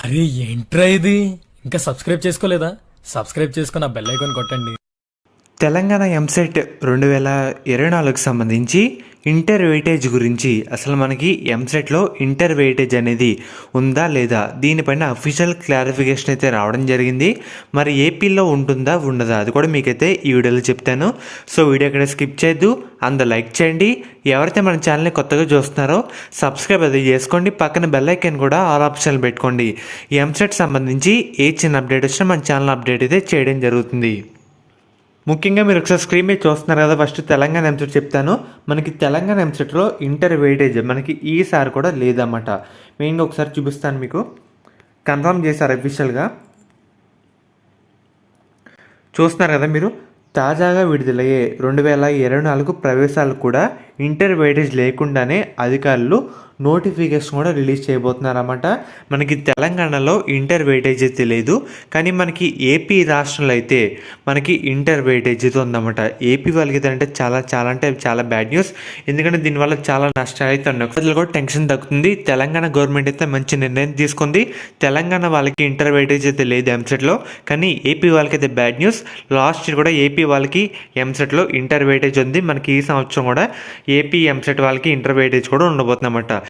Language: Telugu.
అరే ఏంట్రా ఇది? ఇంకా సబ్స్క్రైబ్ చేసుకోలేదా? సబ్స్క్రైబ్ చేసుకుని ఆ బెల్ ఐకాన్ కొట్టండి. తెలంగాణ ఎంసెట్ 2024కు సంబంధించి ఇంటర్ వెయిటేజ్ గురించి అసలు మనకి ఎంసెట్లో ఇంటర్ వెయిటేజ్ అనేది ఉందా లేదా దీనిపైన అఫీషియల్ క్లారిఫికేషన్ అయితే రావడం జరిగింది. మరి ఏపీలో ఉంటుందా ఉండదా అది కూడా మీకైతే ఈ వీడియోలో చెప్తాను. సో వీడియో ఇక్కడ స్కిప్ చేయొద్దు, అందరూ లైక్ చేయండి. ఎవరైతే మన ఛానల్ని కొత్తగా చూస్తున్నారో సబ్స్క్రైబ్ అది చేసుకోండి, పక్కన బెల్ ఐకాన్ కూడా ఆల్ ఆప్షన్లు పెట్టుకోండి. ఈ ఎంసెట్ సంబంధించి ఏ చిన్న అప్డేట్ వచ్చినా మన ఛానల్ అప్డేట్ అయితే చేయడం జరుగుతుంది. ముఖ్యంగా మీరు ఒకసారి స్క్రీన్ మీద చూస్తున్నారు కదా. ఫస్ట్ తెలంగాణ ఎంసెట్ చెప్తాను. మనకి తెలంగాణ ఎంసెట్లో ఇంటర్ వెయిటేజ్ మనకి ఈసారి కూడా లేదన్నమాట. మెయిన్గా ఒకసారి చూపిస్తాను మీకు. కన్ఫర్మ్ చేశారు అఫీషియల్గా. చూస్తున్నారు కదా మీరు. తాజాగా విడుదలయ్యే 2024 ప్రవేశాలు కూడా ఇంటర్ వెయిటేజ్ లేకుండానే అధికారులు నోటిఫికేషన్ కూడా రిలీజ్ చేయబోతున్నారన్నమాట. మనకి తెలంగాణలో ఇంటర్ వెయిటేజ్ అయితే లేదు, కానీ మనకి ఏపీ రాష్ట్రంలో అయితే మనకి ఇంటర్ వెయిటేజ్ అయితే ఉందన్నమాట. ఏపీ వాళ్ళకి అయితే అంటే చాలా బ్యాడ్ న్యూస్. ఎందుకంటే దీనివల్ల చాలా నష్టాలు అయితే ఉన్నాయి. ప్రజలు కూడా టెన్షన్ తగ్గుతుంది. తెలంగాణ గవర్నమెంట్ అయితే మంచి నిర్ణయం తీసుకుంది. తెలంగాణ వాళ్ళకి ఇంటర్ వెయిటేజ్ అయితే లేదు ఎంసెట్లో, కానీ ఏపీ వాళ్ళకి అయితే బ్యాడ్ న్యూస్. లాస్ట్ ఇయర్ కూడా ఏపీ వాళ్ళకి ఎంసెట్లో ఇంటర్ వెయిటేజ్ ఉంది. మనకి ఈ సంవత్సరం కూడా ఏపీ ఎంసెట్ వాళ్ళకి ఇంటర్ వెయిటేజ్ కూడా ఉండబోతుందన్నమాట.